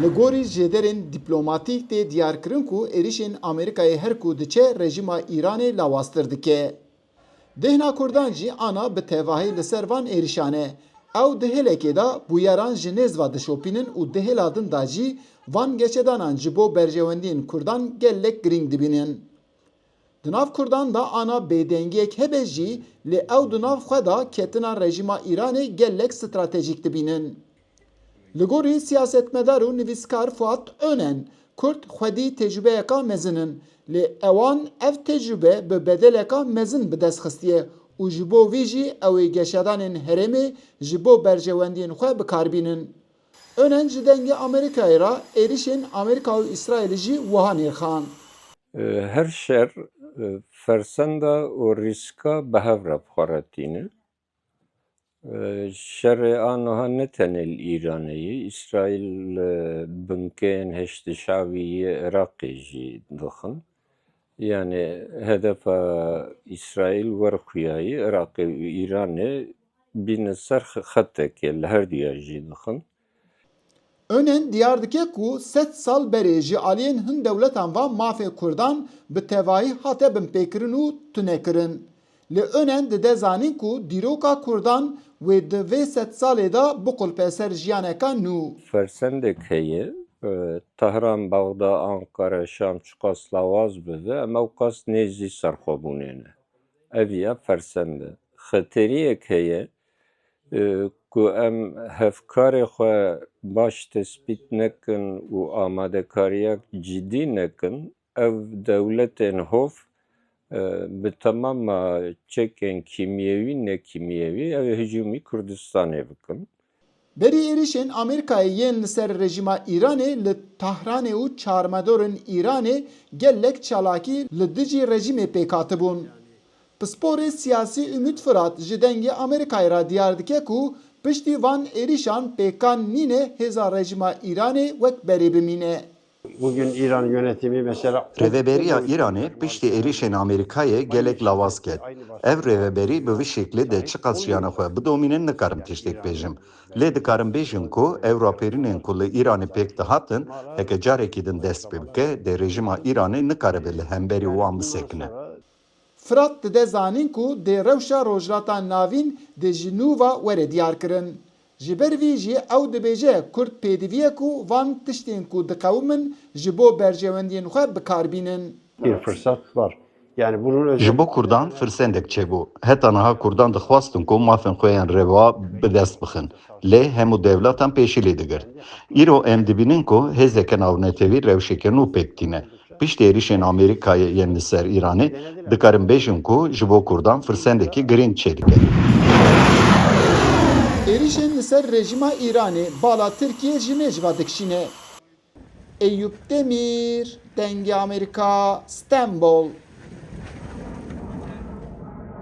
Li gorî jêderên dîplomatîk tê diyar kirin ku êrişên Amerîkayê her ku diçe rejima Îranê lawaztir dike. Dehna Kurdan jî ana bi tevahî li ser van êrişan e. Ew di hêlekê de bûyeran ji nêzva dişopînin û di hêla din de jî van geçedanan ji bo berjewendiyên Kurdan gelek girîng dibînin. Di nav Kurdan da ana bêdengiyek hebe jî lê ew di nav xwe da ketina rejima Îranê gelek stratejîk dibînin. Li gorî siyasetmedar û nivîskar Fuat Önen, Kurd xwedî tecrübeyeka mezinin lê ewan ev tecrübe bi bedeleka mezin bi dest xistiye û ji bo vî jî ew ê geşedanên herêmê ji bo berjewendiyên xwe bikarbînin. Önen ji dengê Amerîkayê ra êrişên Amerîka û İsraîlê jî wiha nêrxan. Her şer fersenda û rîska behev re bixwaretîne. Şerê aniha ne tenê li Îranê, İsraîl binkeyên heştişavî Iraqê jî dixin. Yani hedefa İsraîl werxuyayî Iraqê û Îranê bîne ser xetekê li her duya jî dixin. Önen diyar dike ku 8 sal berê ji aliyên hin dewletan van mafê Kurdan bi tevahî hate binpêkirin û tunekirin. Li Önen dide zanîn ku dîroka Kurdan wê di vê 8 salê da biqulpe ser jiyaneka nû. Fersendek heye, Tehran, Bağda, Ankara, Şam çiqas lawaz bibe, em ew qas nêzî serxwebûnê ne. Ev ya fersende. Xeteriyek heye ku em hevkarê xwe baş tespît nekin û amadekariyak cidî nekin, ev dewletên hov bi temama çekên kîmyewî nekîmyewî ev ê hicûmî Kurdistanê bikin. Berî êrişên Amerîkayê yên li ser rejima Îranê li Tehranê û çarmedorên Îranê gelek çalakî li dijî rejimê pêk hatibûn. Pisporê siyasî Ümit Fırat ji dengê Amerîkayê ra diyar dike ku piştî van êrişan pêkan nîne hêza rejima Îranê wek berê bimîne. Bugün İran yönetimi mesela Rêveberiya Îranê piştî êrişên Amerîkayê gelek lawaz ket. Ev rêveberî bi vî şeklê de çiqas jiyana xwe bidomînin nikarim tiştek bêjim. Lê dikarim bêjim ku ew raporînên ku li Îranê pêk dihatin heke carekî din dest pê bike de rejima Îranê nikaribe li hemberî wan bisekine. Fırat dide zanîn ku dê rewşa rojhilata navîn dê ji nû ve were diyar kirin. Ji ber vî jî ew dibêje Kurd pêdiviye ku van tiştên ku dikewîmin ji bo berjewendiyên xwe bikarbînin. bir fırsat var. Yani bunun Ji bo Kurdan firsendek çêbû. Heta niha Kurdan dixwastin ku mafên xwe yên rêva bi dest bixin. Lê hemû dewletan pêşîlê digirt. Îro em dibînin ku hêzeke navnetewî rewşeke nû pêk tîne. Piştî êrişên Amerîkayê yên li ser Îranê dikarim bêjim ku ji bo Kurdan firsendekî girîng çêdike. Êrişên li ser rejima Îranê bala Tirkiye ji mêjva dikişîne. Eyüp Demir, Dengê Amerîka, İstanbul.